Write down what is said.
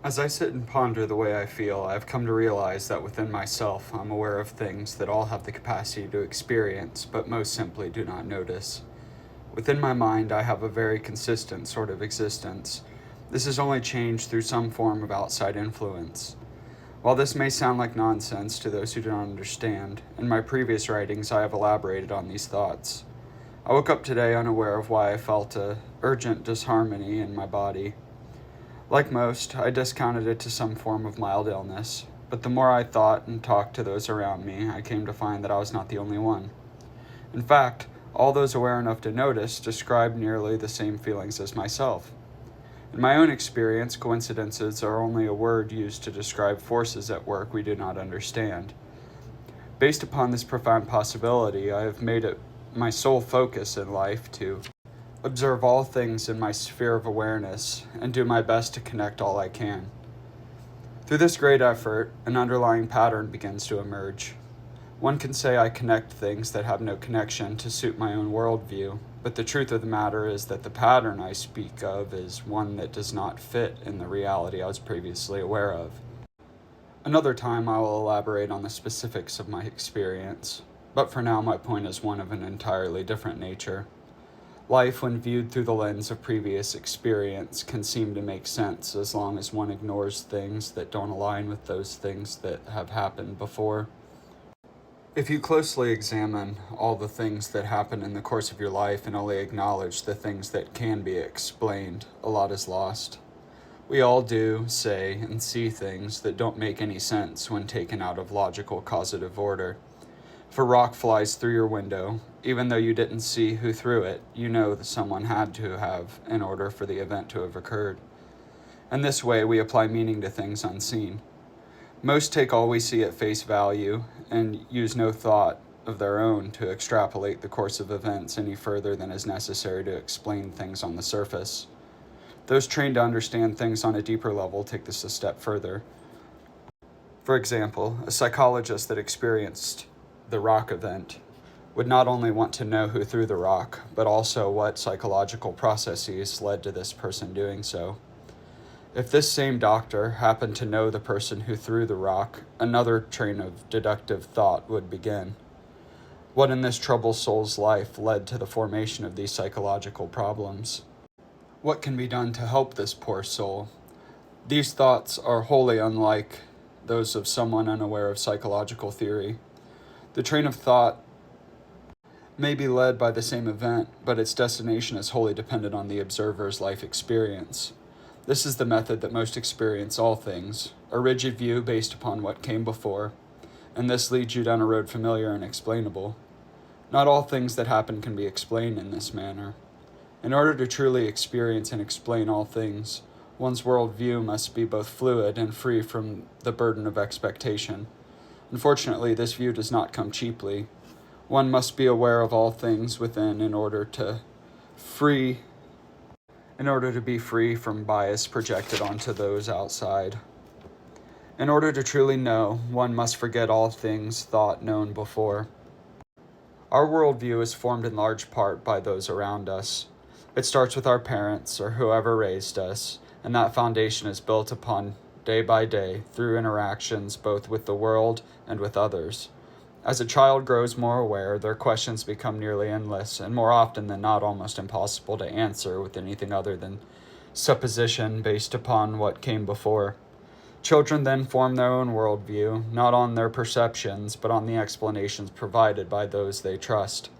As I sit and ponder the way I feel, I've come to realize that within myself I'm aware of things that all have the capacity to experience, but most simply do not notice. Within my mind, I have a very consistent sort of existence. This is only changed through some form of outside influence. While this may sound like nonsense to those who do not understand, in my previous writings I have elaborated on these thoughts. I woke up today unaware of why I felt a urgent disharmony in my body. Like most, I discounted it to some form of mild illness, but the more I thought and talked to those around me, I came to find that I was not the only one. In fact, all those aware enough to notice described nearly the same feelings as myself. In my own experience, coincidences are only a word used to describe forces at work we do not understand. Based upon this profound possibility, I have made it my sole focus in life to observe all things in my sphere of awareness and do my best to connect all I can. Through this great effort, an underlying pattern begins to emerge. One can say I connect things that have no connection to suit my own worldview, but the truth of the matter is that the pattern I speak of is one that does not fit in the reality I was previously aware of. Another time I will elaborate on the specifics of my experience, but for now my point is one of an entirely different nature. Life, when viewed through the lens of previous experience, can seem to make sense as long as one ignores things that don't align with those things that have happened before. If you closely examine all the things that happen in the course of your life and only acknowledge the things that can be explained, a lot is lost. We all do, say, and see things that don't make any sense when taken out of logical causative order. If a rock flies through your window, even though you didn't see who threw it, you know that someone had to have in order for the event to have occurred. In this way, we apply meaning to things unseen. Most take all we see at face value and use no thought of their own to extrapolate the course of events any further than is necessary to explain things on the surface. Those trained to understand things on a deeper level take this a step further. For example, a psychologist that experienced the rock event would not only want to know who threw the rock, but also what psychological processes led to this person doing so. If this same doctor happened to know the person who threw the rock, another train of deductive thought would begin. What in this troubled soul's life led to the formation of these psychological problems? What can be done to help this poor soul? These thoughts are wholly unlike those of someone unaware of psychological theory. The train of thought may be led by the same event, but its destination is wholly dependent on the observer's life experience. This is the method that most experience all things, a rigid view based upon what came before, and this leads you down a road familiar and explainable. Not all things that happen can be explained in this manner. In order to truly experience and explain all things, one's worldview must be both fluid and free from the burden of expectation. Unfortunately, this view does not come cheaply. One must be aware of all things within in order to be free from bias projected onto those outside. In order to truly know, one must forget all things thought known before. Our worldview is formed in large part by those around us. It starts with our parents or whoever raised us, and that foundation is built upon day by day through interactions both with the world and with others. As a child grows more aware, their questions become nearly endless, and more often than not almost impossible to answer with anything other than supposition based upon what came before. Children then form their own worldview, not on their perceptions, but on the explanations provided by those they trust.